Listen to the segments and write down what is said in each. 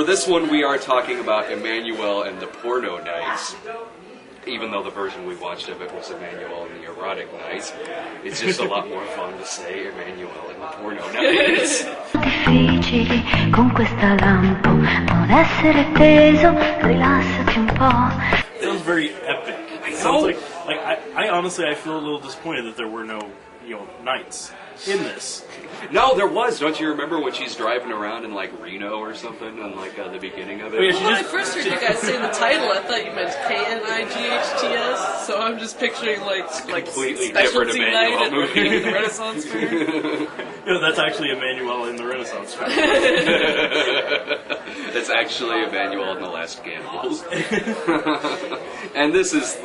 for this one, we are talking about Emanuelle and the Porno Nights. Even though the version we watched of it was Emanuelle and the Erotic Nights, it's just a lot more fun to say Emanuelle and the Porno Nights. Difficili con questa lampo, non essere teso, rilassati un po'. Sounds very epic. It sounds like I honestly I feel a little disappointed that there were no nights in this. No, there was. Don't you remember when she's driving around in like Reno or something on like the beginning of it? Oh, yeah, When I first heard you guys say the title, I thought you meant Knights, so I'm just picturing like completely specialty different night Emanuelle at movie. the Renaissance Fair. That's actually Emanuelle in the Renaissance Fair. That's actually Emanuelle in the Last Cannibals. And this is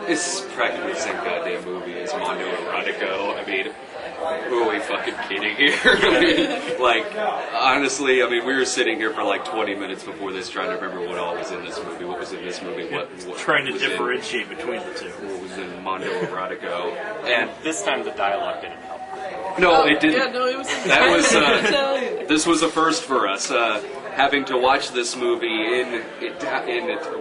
it's practically the same goddamn movie as Mondo Erotico. I mean, who are we fucking kidding here? I mean, honestly, we were sitting here for like 20 minutes before this trying to remember what all was in this movie, what was in this movie, what trying to differentiate between the two. What was in Mondo Erotico. And this time the dialogue didn't help. No, it didn't. Yeah, no, it was Italian. This was a first for us, having to watch this movie in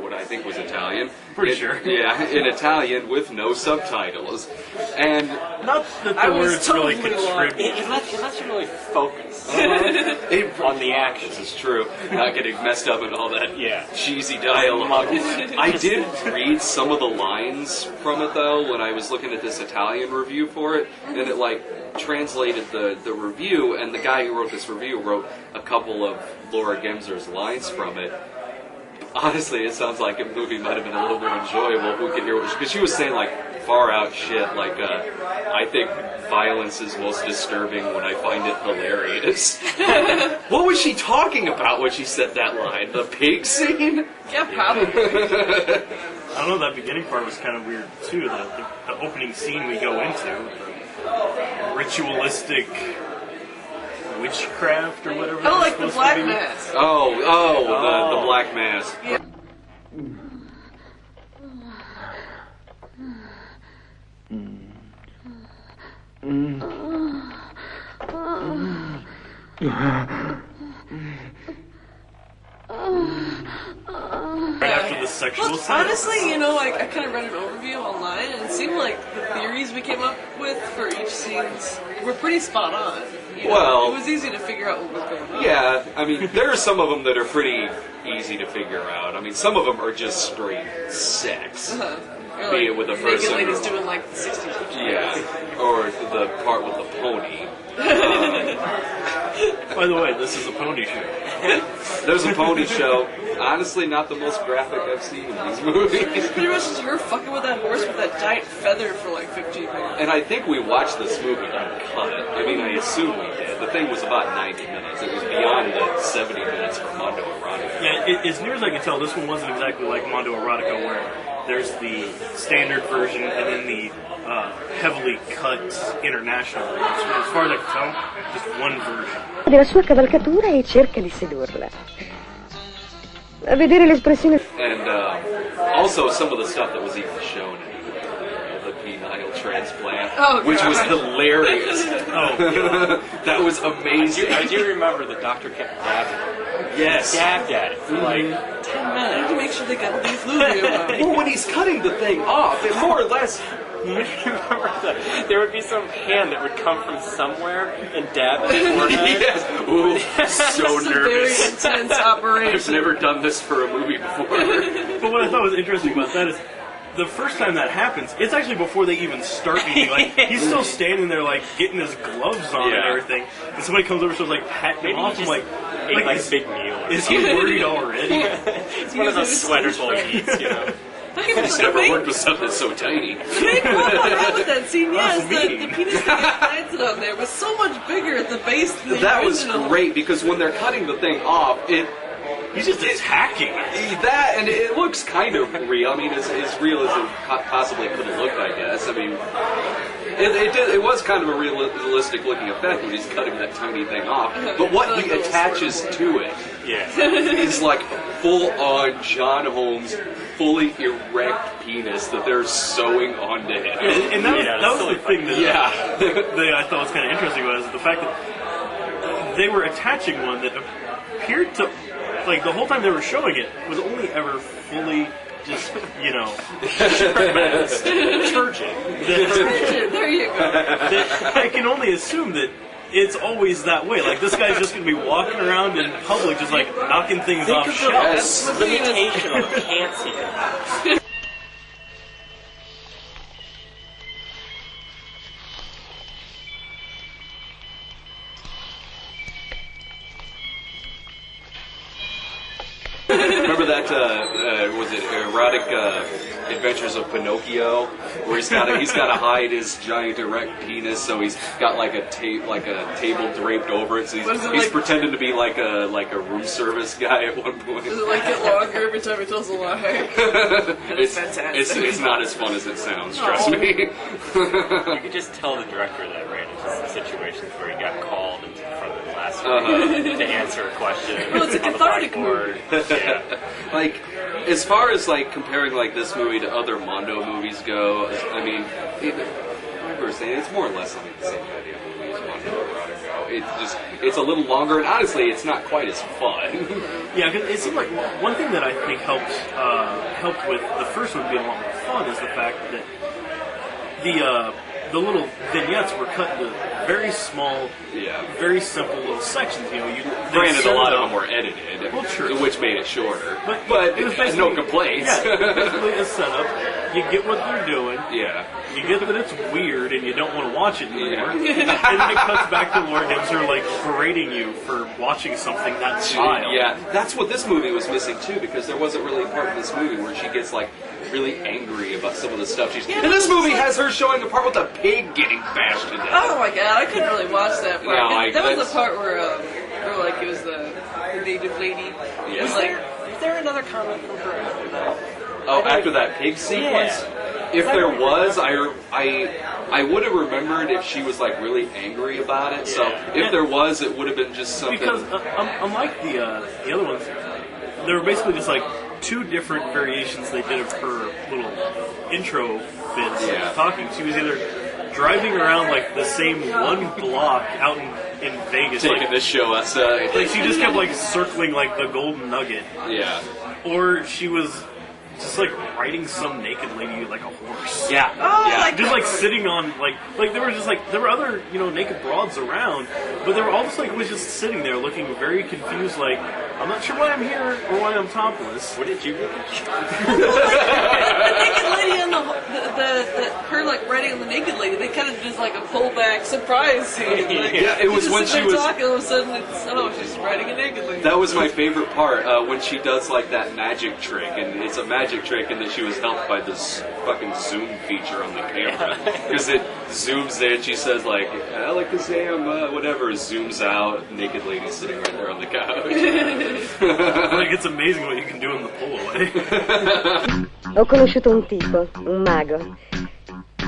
what I think was Italian. Pretty sure. Yeah, in Italian with no subtitles. And not that the words really contribute. It lets you really focus on the action. This is true. Not getting messed up in all that cheesy dialogue. Muddled. I did read some of the lines from it, though, when I was looking at this Italian review for it, and it, translated the review, and the guy who wrote this review wrote a couple of Laura Gemser's lines from it. Honestly, it sounds like a movie might have been a little more enjoyable if we could hear what because she was saying far out shit I think violence is most disturbing when I find it hilarious. What was she talking about when she said that line? The pig scene? Yeah, probably. I don't know, that beginning part was kind of weird too. The opening scene we go into, the ritualistic witchcraft or whatever. Oh, like the Black Mass. The Black Mass. Yeah. Right after the sexual scene. Honestly, I kind of read an overview online, and it seemed like the theories we came up with for each scenes were pretty spot on. Well, it was easy to figure out what was going on. Yeah, there are some of them that are pretty easy to figure out. Some of them are just straight sex. Be it with a person. Naked ladies doing the 60s. Yeah, or the part with the pony. By the way, this is a pony show. There's a pony show. Honestly, not the most graphic I've seen in these movies. It's pretty much just her fucking with that horse with that giant feather for 15 minutes. And I think we watched this movie uncut. I assume we did. The thing was about 90 minutes. It was beyond the 70 minutes for Mondo Erotica. Yeah, as near as I can tell, this one wasn't exactly like Mondo Erotica, where there's the standard version and then the heavily cut international version. So as far as I can tell, just one version. Della sua cavalcatura e cerca di sedurla. A vedere l'espressione. And also some of the stuff that was even shown in the penile transplant, which was hilarious. That was amazing. I do remember the doctor kept dabbing. Yes. Dabbed at it for 10 minutes. To make sure they got the fluid. Well, when he's cutting the thing off, it more or less. Remember that there would be some hand that would come from somewhere and dab at his forehead? Yes. Ooh, so nervous. Very intense operation. I've never done this for a movie before. But what I thought was interesting about that is the first time that happens, it's actually before they even start anything. He's still standing there, getting his gloves on and everything. And somebody comes over, so patting him off. I'm like a big meal. Is he worried already? It's one of those sweaters while he eats, I've never worked with something so tiny. The main problem I had with that scene, the penis that implanted on there was so much bigger at the base than the That was original. great, because when they're cutting the thing off, he's just attacking it. That, and it looks kind of real. As real as it possibly could have looked, I guess. It was kind of a realistic looking effect when he's cutting that tiny thing off. But what he attaches to it is full on John Holmes, fully erect penis that they're sewing onto him. And that was the thing that I thought was kind of interesting was the fact that they were attaching one that appeared to, like, the whole time they were showing it was only ever fully just, you know, Turgid. There you go. I can only assume that it's always that way. Like, this guy's just going to be walking around in public just, like, knocking things off shelves. Limitation on pants he can have. Remember that? Was it erotic Adventures of Pinocchio, where he's got to hide his giant erect penis, so he's got like a table draped over it, so he's like, pretending to be like a room service guy at one point. Does it like get longer every time he tells a lie? It's fantastic. it's not as fun as it sounds. Trust me. You could just tell the director that ran into some situations where he got called into front of the classroom to answer a question. Well, it's a on the cathartic whiteboard. Yeah. Like, as far as like comparing like this movie to other Mondo movies go, I mean, my first thing, it's more or less like the same idea movie as Mondo Erotico. It's a little longer, and honestly, it's not quite as fun. Yeah, because it seemed like one thing that I think helped with the first one being a lot more fun is the fact that the little vignettes were cut into very small, very simple little sections. You know, granted, a lot of them were edited, well, true, which made it shorter. But it was no complaints. Yeah, basically a setup. You get what they're doing. Yeah. You get that it's weird and you don't want to watch it anymore. And then it cuts back to Lord Hemser like berating you for watching something that style. Yeah, that's what this movie was missing too, because there wasn't really a part in this movie where she gets like really angry about some of the stuff she's. And this movie has her showing the part with the pig getting bashed to death. Oh my god, I couldn't really watch that part. No, that was the part where like it was the native lady. Yeah. Was like, Is there another comment from her after that? Oh, after that pig sequence? Yeah. If there was, I would have remembered if she was like really angry about it. So if there was, it would have been just something. Because unlike the other ones, there were basically just like two different variations they did of her little intro bits talking. She was either driving around like the same one block out in Vegas, taking like, this show outside. like she just kept like circling like the Golden Nugget. Yeah. Or she was just like riding some naked lady like a horse. Yeah. Just like sitting on like there were other, you know, naked broads around, but they were all just like was just sitting there looking very confused, like I'm not sure why I'm here or why I'm topless. What did you think? the naked lady and her like riding on the naked lady. They kind of just like a pullback surprise scene. Like, it was when she was talking. All of a sudden, she's riding a naked lady. That was my favorite part when she does like that magic trick, and it's a magic trick, and that she was helped by this fucking zoom feature on the camera because it zooms in. She says like Alakazam, whatever, zooms out, naked lady sitting right there on the couch. Like it's amazing what you can do in the pull away. Ho conosciuto un tipo, un mago.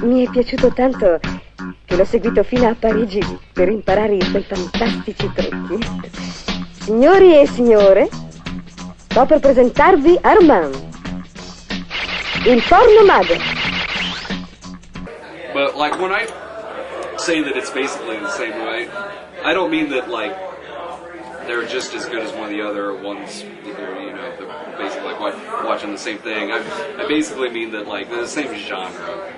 Mi è piaciuto tanto che l'ho seguito fino a Parigi per imparare i suoi fantastici trucchi. Signori e signore, sto per presentarvi Armand, il porno mago. But like when I say that it's basically the same way, I don't mean that like they're just as good as one of the other ones. You know, they're basically like watching the same thing. I basically mean that like they're the same genre.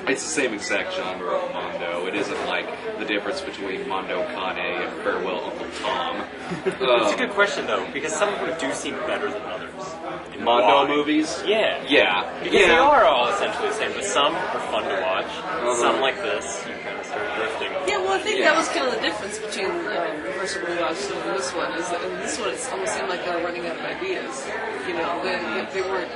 It's the same exact genre of Mondo. It isn't like the difference between Mondo Kane and Farewell Uncle Tom. It's a good question though, because some of them do seem better than others. Mondo movies? Yeah. Yeah. Because they are all essentially the same, but some are fun to watch. Some like this, you kind of start drifting. Yeah, well, I think that was kind of the difference between the first one we watched and this one. Is that in this one, it almost seemed like they were running out of ideas. You know, they weren't.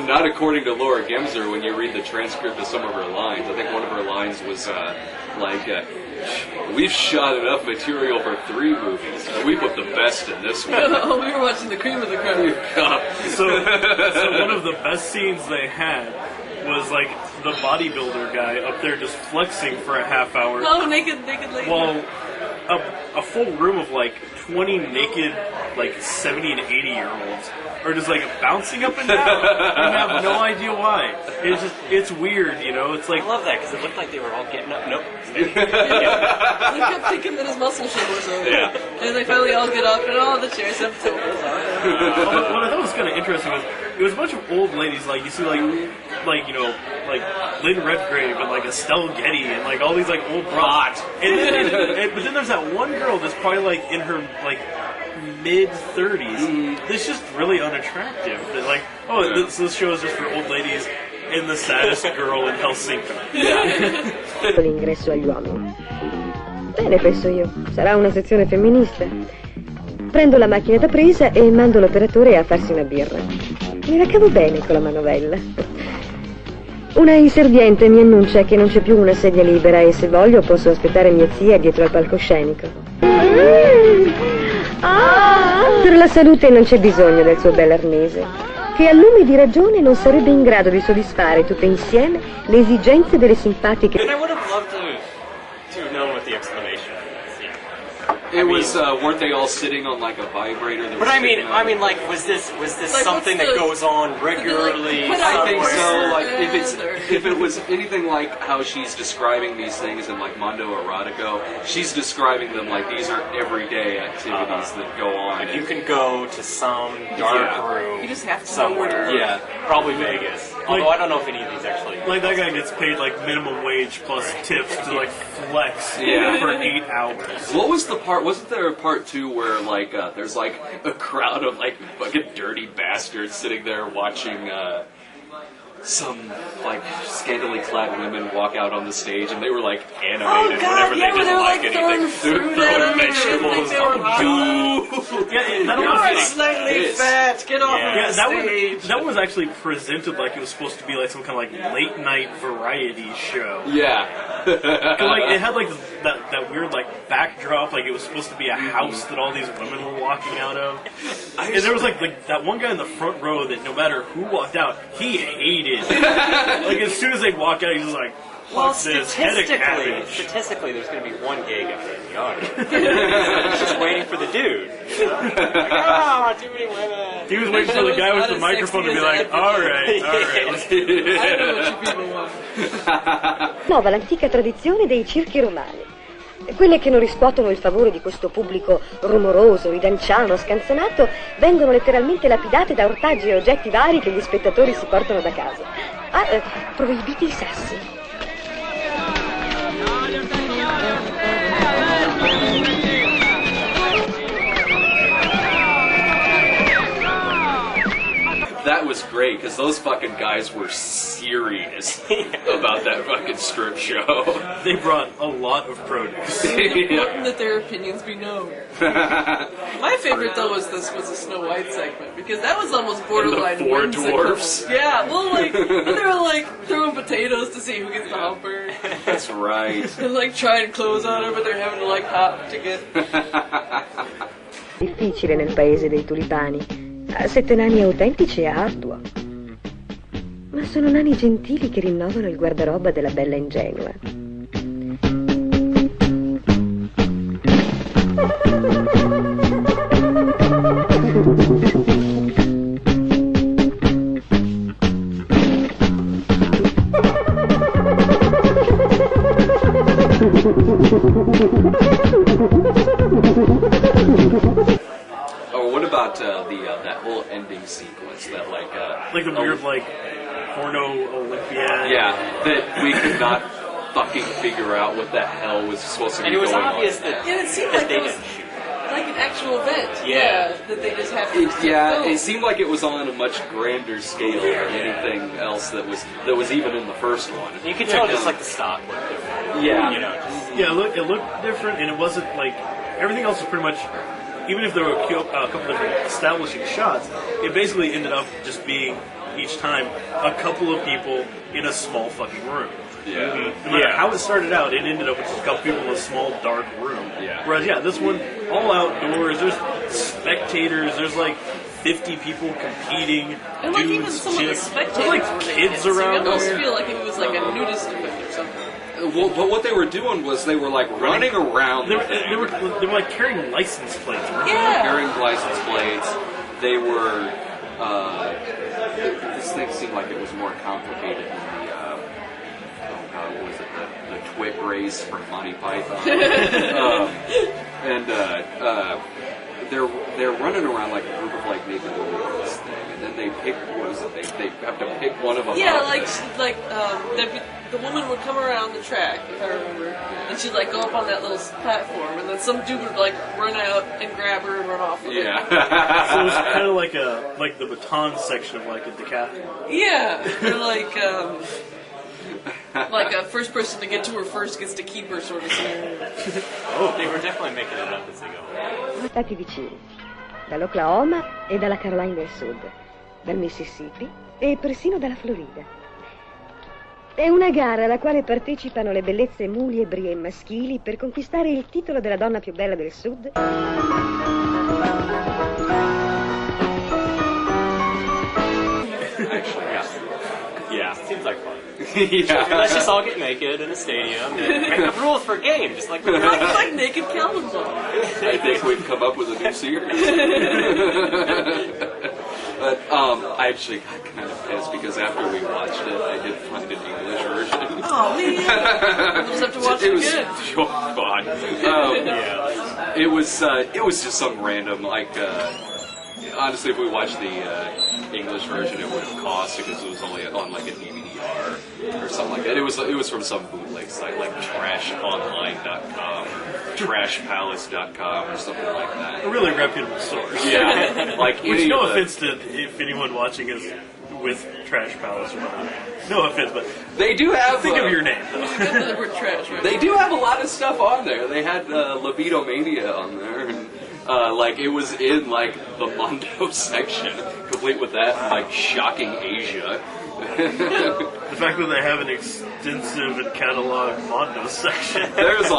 Not according to Laura Gemser. When you read the transcript of some of her lines, I think one of her lines was we've shot enough material for 3 movies. We put the best in this one. Oh, we were watching the cream of the crop. So one of the best scenes they had was like the bodybuilder guy up there just flexing for a half hour. Oh, naked lady. Well, a full room of like 20 naked, like 70 and 80-year-olds are just like bouncing up and down. I have no idea why. It's weird, you know. It's like I love that because it looked like they were all getting up. Nope. They kept thinking that his muscle shit was over. Yeah. And they finally all get up and all the chairs have tables on. what I thought was kind of interesting was it was a bunch of old ladies, like you see like you know, like Lynn Redgrave and like Estelle Getty and like all these like old broads. But then there's that one girl that's probably like in her like mid-30s. That's just really unattractive. That like, this show is just for old ladies and the saddest girl in Helsinki. L'ingresso agli uomini. Bene, penso io. Sarà una sezione femminista. Prendo la macchina da presa e mando l'operatore a farsi una birra. Me la cavo bene con la manovella. Una inserviente mi annuncia che non c'è più una sedia libera e se voglio posso aspettare mia zia dietro al palcoscenico. Per la salute non c'è bisogno del suo bel arnese, che a lume di ragione non sarebbe in grado di soddisfare tutte insieme le esigenze delle simpatiche. And I would have loved to have known what the explanation was. It was, weren't they all sitting on like a vibrator? That But was I mean, sitting on was this Like, something what's that the- goes on regularly? Like, I think so. Somewhere. Like if it was anything like how she's describing these things in like Mondo Erotico, she's describing them like these are everyday activities that go on. Like you can go to some dark room You just have to know where to somewhere. look. Yeah. Probably Vegas. Although I don't know if any of these actually. Like that guy gets paid like minimum wage plus tips to like flex Yeah. for 8 hours. What was the part? Wasn't there a part two where like there's like a crowd of like fucking dirty bastards sitting there watching some like scantily clad women walk out on the stage and they were like animated whenever they didn't like anything. They were throwing vegetables. Yeah, that You're was Slightly Yes. fat, get off Yeah. of the stage. that was actually presented like it was supposed to be like some kind of like late night variety show. Yeah. 'Cause, like it had like that weird like backdrop, like it was supposed to be a house that all these women were walking out of. And there was like that one guy in the front row that no matter who walked out, he hated. Like as soon as they walk out, he's just like, Well, "Fuck this, head of cabbage." statistically, there's going to be one gay guy in the audience. He's just waiting for the dude. You know? Like, oh, too many women. He was waiting for the guy with the microphone to be like, all right. I know what you people want. Nuova l'antica tradizione dei circhi romani. Quelle che non riscuotono il favore di questo pubblico rumoroso, ridanciano, scanzonato, vengono letteralmente lapidate da ortaggi e oggetti vari che gli spettatori si portano da casa. Proibiti i sassi. That was great because those fucking guys were serious about that fucking strip show. They brought a lot of produce. Important that their opinions be known. My favorite though was the Snow White segment because that was almost borderline. And the four whimsical. dwarfs. Yeah, well, like they were like throwing potatoes to see who gets the humper, That's right. and like trying clothes on her, but they're having to like hop to get. Difficile nel paese dei tulipani. 7 nani autentici è arduo. Ma sono nani gentili che rinnovano il guardaroba della bella ingenua. Or what about that whole ending sequence? That like Like the weird, like, porno Olympiad. yeah, that we could not fucking figure out what the hell was supposed to be And it was going obvious on. that, Yeah, it seemed that like they it was didn't shoot. like an actual event. Yeah. That they just have to. It seemed like it was on a much grander scale than anything else that was even in the first one. You could tell just like the stock looked different. Yeah. You know, just, Yeah, it looked different, and it wasn't like everything else was pretty much. Even if there were a couple different establishing shots, it basically ended up just being each time a couple of people in a small fucking room. Yeah. No matter how it started out, it ended up with just a couple people in a small dark room. Yeah. Whereas, this one, all outdoors, there's spectators, there's like 50 people competing. And like even dudes, some of the chicks. spectators There's like were kids naked, so around you almost there. feel like it was like a nudist innocent offenders. Well, but what they were doing was they were like running around. They were like carrying license plates. Yeah. Carrying license plates. They were. This thing seemed like it was more complicated than the. What was it? The twit race from Monty Python. They're running around like a group of like naked women on this thing, and then they pick. What is it? They have to pick one of them. Yeah, up. the woman would come around the track, if I remember, and she'd like go up on that little platform, and then some dude would like run out and grab her and run off with Yeah. So it was kind of like the baton section of like a decathlon. Yeah, or like a first person to get to her first gets to keep her sort of thing. Oh, they were definitely making it up as they go. Stati vicini, dall'Oklahoma e dalla Carolina del Sud, dal Mississippi e persino dalla Florida. È una gara alla quale partecipano le bellezze muli e brie maschili per conquistare il titolo della donna più bella del Sud. Actually, yeah, seems like fun. Yeah. Let's just all get naked in a stadium and make up rules for a game, just like It's like naked Calvin Ball. I think we've come up with a new series. But I actually got kind of pissed because after we watched it, I did find an English version. Oh man! We'll just have to watch it again. Oh God. yeah. It was just some random honestly, if we watched the English version, it would have cost because it was only on like a DVD-R or something like that. It was from some bootleg site like TrashOnline.com or TrashPalace.com or something like that. A really reputable source. Yeah, like Which, no offense to if anyone watching is with Trash Palace or whatever. No offense, but they do have. think of your name, though. The word trash, right? They do have a lot of stuff on there. They had Libido Mania on there, and it was in like the Mondo section, complete with that, and, like Shocking Asia. The fact that they have an extensive and cataloged Mondo section. There's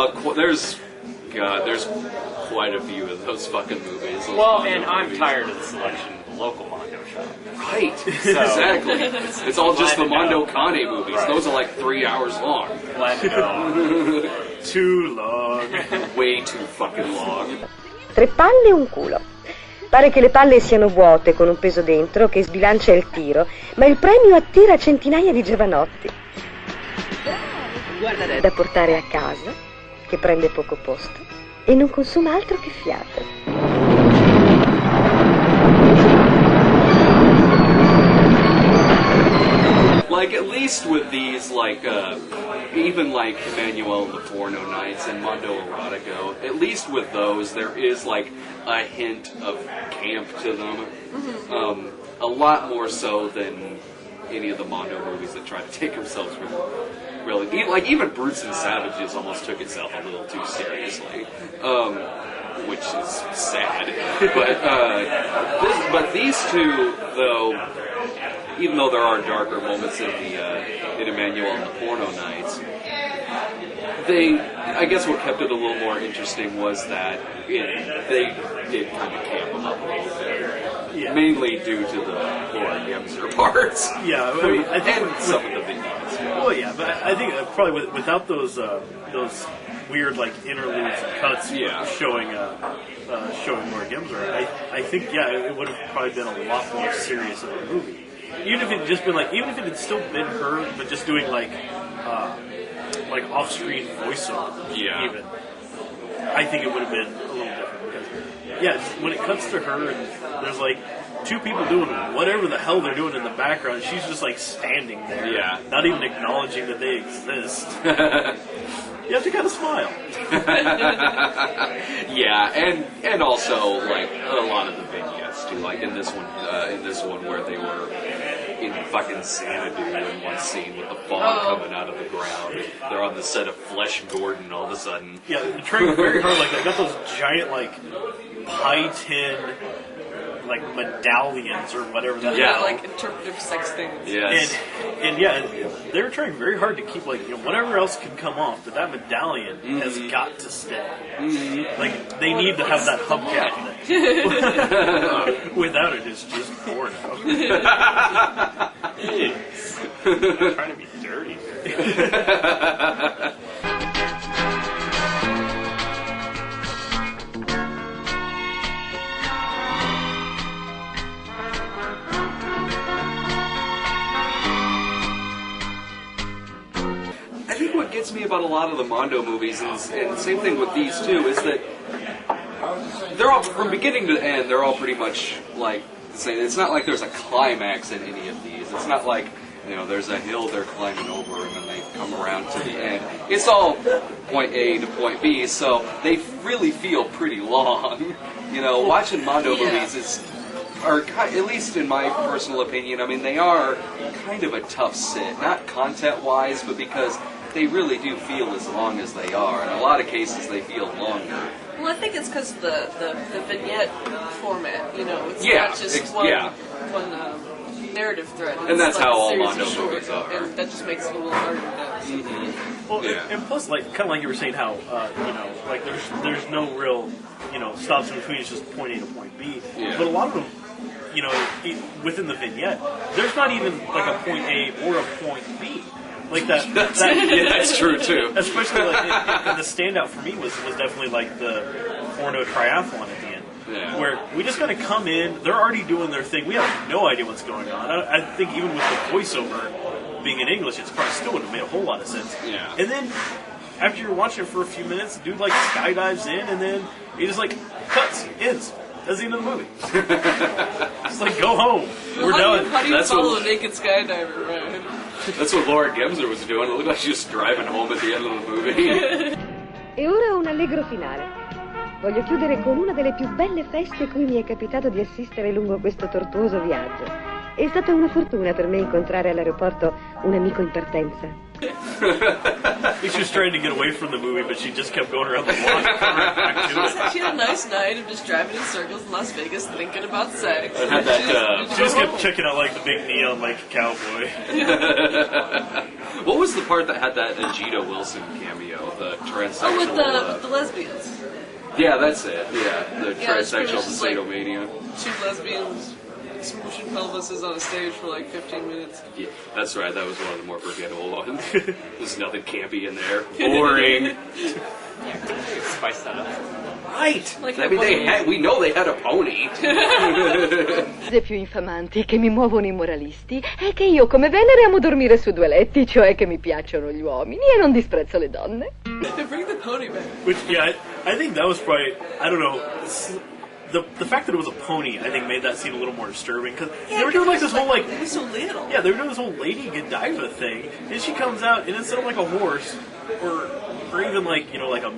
quite a few of those fucking movies. Those Well, Mondo and I'm movies. tired of the selection of the local Mondo shop. Right, exactly. It's all just the Mondo Kane movies. Right. Those are like 3 hours long. Glad to know. Too long. Way too fucking long. 3 palle e un culo. Pare che le palle siano vuote con un peso dentro che sbilancia il tiro, ma il premio attira centinaia di giovanotti. Da portare a casa, che prende poco posto e non consuma altro che fiato. Like, at least with these, even like Emanuelle and the Porno Nights and Mondo Erotico, at least with those, there is, like, a hint of camp to them. A lot more so than any of the Mondo movies that try to take themselves really... Even Brutes and Savages almost took itself a little too seriously. Which is sad. But these two, though... Even though there are darker moments in Emanuelle and the Porno Nights, I guess what kept it a little more interesting was that they did kind of camp them up a little bit. Yeah. Mainly due to the poor Gemser parts. Yeah, I mean, I think and some of the vignettes. Well, yeah, but I think probably without those weird like interludes and cuts showing more Gemser, I think it would have probably been a lot more serious of a movie. Even if it just been even if it had still been her, but just doing like off-screen voiceover. Yeah. Even I think it would have been a little different because when it cuts to her and there's like 2 people doing whatever the hell they're doing in the background, she's just like standing there, not even acknowledging that they exist. You have to kind of smile. Yeah, and also like a lot of the vignettes too. Like in this one where they were in fucking Xanadu in one scene with the fog coming out of the ground. They're on the set of Flesh Gordon all of a sudden. Yeah, they're trying very hard. Like they got those giant pie tin medallions or whatever that is. Yeah, like interpretive sex things. Yes. And they're trying very hard to keep whatever else can come off, but that medallion has got to stay. Like they need to have that hubcap thing. Without it, it's just porno. I'm trying to be dirty there. I think what gets me about a lot of the Mondo movies, and same thing with these too, is that they're all, from beginning to end, they're all pretty much like the same. It's not like there's a climax in any of these. It's not like, you know, there's a hill they're climbing over and then they come around to the end. It's all point A to point B, so they really feel pretty long. You know, watching Mondo movies are, at least in my personal opinion, I mean, they are kind of a tough sit. Not content-wise, but because they really do feel as long as they are. In a lot of cases, they feel longer. Well, I think it's because of the vignette format, you know, it's Yeah, not just one narrative thread. It's And that's like how a all series Mondo of short, movies are. And that just makes it a little harder to do. Well, Yeah. and plus, like, kind of like you were saying, how you know, like there's no real, you know, stops in between. It's just point A to point B. Yeah. But a lot of them, you know, within the vignette, there's not even like a point A or a point B. Like that. That's true too. Especially like and the standout for me was definitely like the Porno triathlon at the end. Yeah. Where we just kind of come in, they're already doing their thing. We have no idea what's going on. I think even with the voiceover being in English, it's probably still would have made a whole lot of sense. Yeah. And then after you're watching it for a few minutes, the dude like skydives in, and then he just like cuts, ends. That's the end of the movie. It's like, go home. We're done. How do you That's follow what- a naked skydiver, right? That's what Laura Gemser was doing. It looked like she was driving home at the end of the movie. E ora un allegro finale. Voglio chiudere con una delle più belle feste cui mi è capitato di assistere lungo questo tortuoso viaggio. È stata una fortuna per me incontrare all'aeroporto un amico in partenza. She was trying to get away from the movie, but she just kept going around the block. Back to it. She had a nice night of just driving in circles in Las Vegas thinking about sex. Had that, She just kept checking out like the big neon like cowboy. What was the part that had that Vegeta Wilson cameo? The transsexual. Oh, with the lesbians. Yeah, that's it. Yeah, the Yeah, it's pretty transsexual much just like- Satomania. Two lesbians smooshing pelvises on a stage for like 15 minutes. Yeah, that's right. That was one of the more forgettable ones. There's nothing campy in there. Boring. Spice that up. Right. Like I mean, we know they had a pony. Le cose più infamanti che mi muovono i moralisti è che io come Venere amo dormire su due letti, cioè che mi piacciono gli uomini e non disprezzo le donne. Bring the pony back. Which, yeah, I think that was probably, I don't know, the fact that it was a pony, I think, made that scene a little more disturbing, because they were doing like this whole, like, It was so little. yeah, they were doing this whole Lady Godiva thing, and she comes out, and instead of like a horse, or even like, you know, like a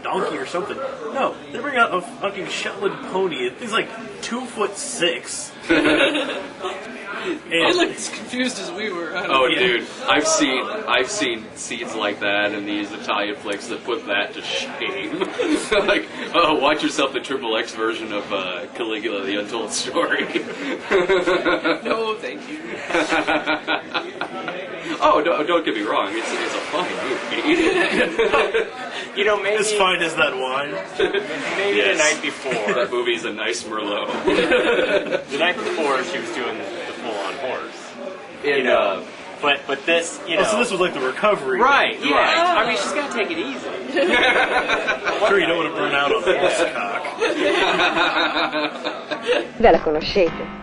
donkey or something, no, they bring out a fucking Shetland pony. He's like 2'6". He looked as confused as we were. I don't Oh, know. dude, I've seen scenes like that in these Italian flicks that put that to shame. Like, oh, watch yourself the Triple X version of Caligula: The Untold Story. No, thank you. Oh, no, don't get me wrong, it's a fine movie. You know, maybe As fine as that wine. maybe Yes. the night before. That movie's a nice Merlot. The night before, she was doing the full-on horse. In, You know, but this, you know. Oh, so this was like the recovery. Right, yeah. Right. I mean, she's got to take it easy. Sure, you don't want to burn out on the horse cock. La conoscete.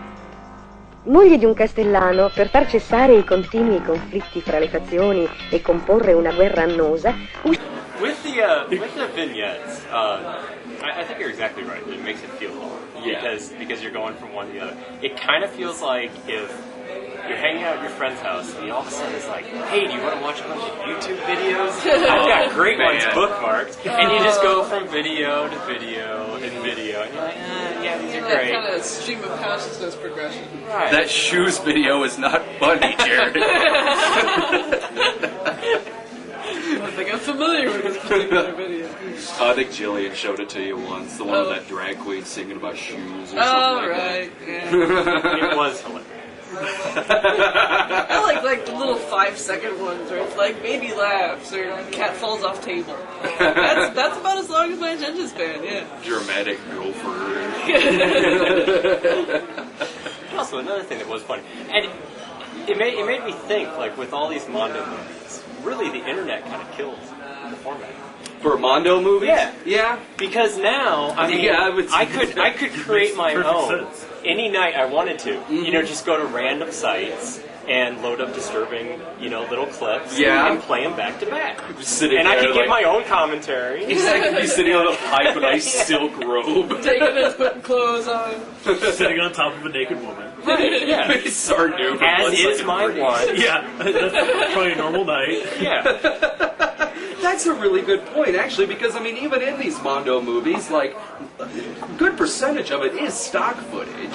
Moglie di un castellano, per far cessare i continui conflitti fra le fazioni e comporre una guerra annosa, With the vignettes, I think you're exactly right. It makes it feel long. Yeah. Because you're going from one to the other. It kind of feels like if you're hanging out at your friend's house and all of a sudden it's like, hey, do you want to watch a bunch of YouTube videos? I've got great ones Man. bookmarked. And you just go from video to video and video. And you're like, yeah, these are That great. kind of stream of consciousness progression. Right. That shoes video is not funny, Jared. I think I'm familiar with this particular video. I think Jillian showed it to you once. The one with that drag queen singing about shoes or something Oh, like right. Yeah. It was hilarious. I like the little 5-second ones where it's like baby laughs or cat falls off table. That's about as long as my attention span, yeah. that. Dramatic gopher. Also, another thing that was funny, and it made me think, like, with all these Mondo movies, really the internet kind of killed the format. For Mondo movies? Yeah. Yeah. Because now, I mean, Yeah, I could create my perfect own sense. any night I wanted to. You know, just go to random sites and load up disturbing, little clips and play them back to back. Sitting and I there, could get my own commentary. Exactly. He's sitting on a pipe with a nice silk robe. Taking his putting clothes on. Sitting on top of a naked woman. Right, yeah. Sardu. As is my one. Yeah, that's probably a normal night. Yeah. That's a really good point, actually, because, I mean, even in these Mondo movies, like, a good percentage of it is stock footage.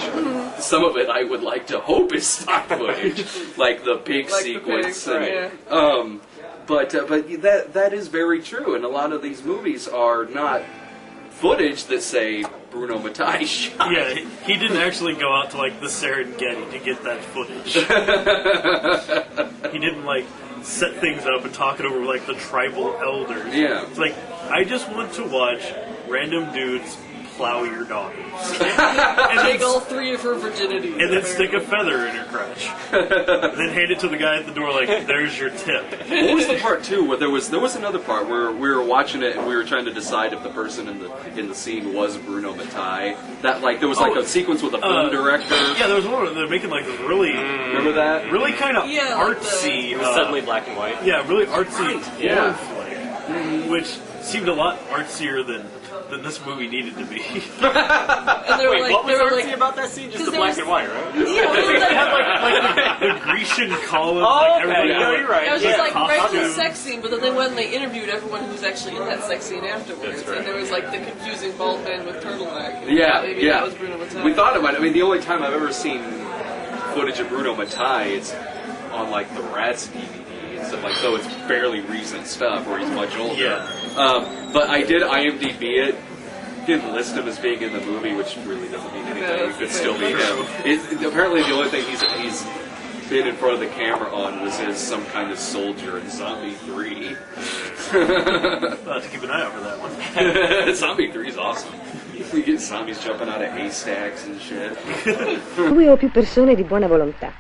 Some of it I would like to hope is stock footage, like the pig Like sequence. the pigs, and, but that is very true, and a lot of these movies are not footage that say Bruno Mattei shot. Yeah, he didn't actually go out to, like, the Serengeti to get that footage. He didn't, like, set things up and talk it over with, like, the tribal elders. Yeah. It's like, I just want to watch random dudes plow your daughter. And take all 3 of her virginity. And then stick a feather in her crotch. And then hand it to the guy at the door like, there's your tip. What was the part too where there was another part where we were watching it and we were trying to decide if the person in the scene was Bruno Mattei. That like there was like a sequence with a film director. Yeah, there was one where they're making like this really Remember that? really kind of Yeah, like artsy It was suddenly black and white. yeah, really artsy Yeah. horror flick, which seemed a lot artsier than this movie needed to be. And they were Wait, like, what was they were artsy like, about that scene? Just 'cause the there black was- and white, right? yeah, well, They had like the Grecian columns, Oh, like okay. everybody No, had, you're right. it was just Yeah. like right in the Costume. sex scene, but then they went and they interviewed everyone who was actually in that sex scene afterwards. That's right. And there was like the confusing bald man with turtleneck. And Yeah, maybe yeah. that was Bruno Mattei. We thought about it. I mean, the only time I've ever seen footage of Bruno Mattei is on like the Rats DVD and stuff like. So it's fairly recent stuff where he's much older. Yeah. But I did IMDb it. Didn't list him as being in the movie, which really doesn't mean anything. No, It could still be him. Apparently, the only thing he's been in front of the camera on was as some kind of soldier in Zombie 3. I'll have to keep an eye out for that one. Zombie 3 is awesome. You get zombies jumping out of haystacks and shit. Due o più persone di buona volontà.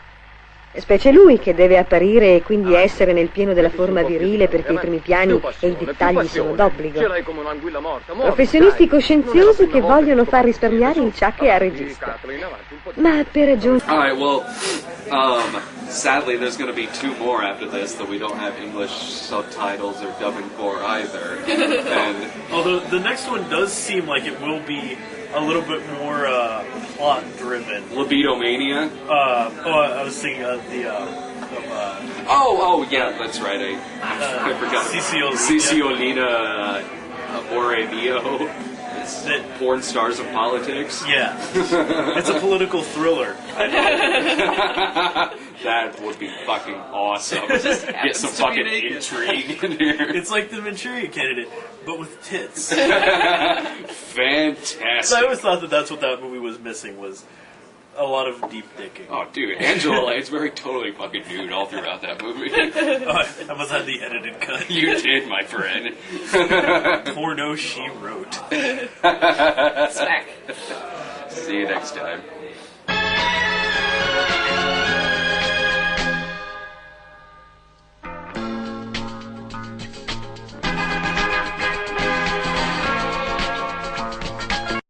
Specie lui che deve apparire e quindi essere nel pieno della forma virile perché i primi piani e i dettagli sono d'obbligo. Professionisti coscienziosi che vogliono far risparmiare il ciacche al regista. Ma per ragioni... Alright, well, sadly there's going to be 2 more after this that we don't have English subtitles or dubbing for either. And Although the next one does seem like it will be a little bit more plot driven. Libido Mania. I was thinking of the Yeah, that's right. I forgot. Ciciolina Amore Mio. that. Porn stars of politics. Yeah, it's a political thriller. That would be fucking awesome. Get some to be fucking naked. intrigue in here. It's like the Manchurian Candidate, but with tits. Fantastic. So I always thought that that's what that movie was missing, was a lot of deep thinking. Oh, dude, Angela Lansbury totally fucking nude all throughout that movie. I must have the edited cut. You did, my friend. Porno she wrote. Smack. See you next time.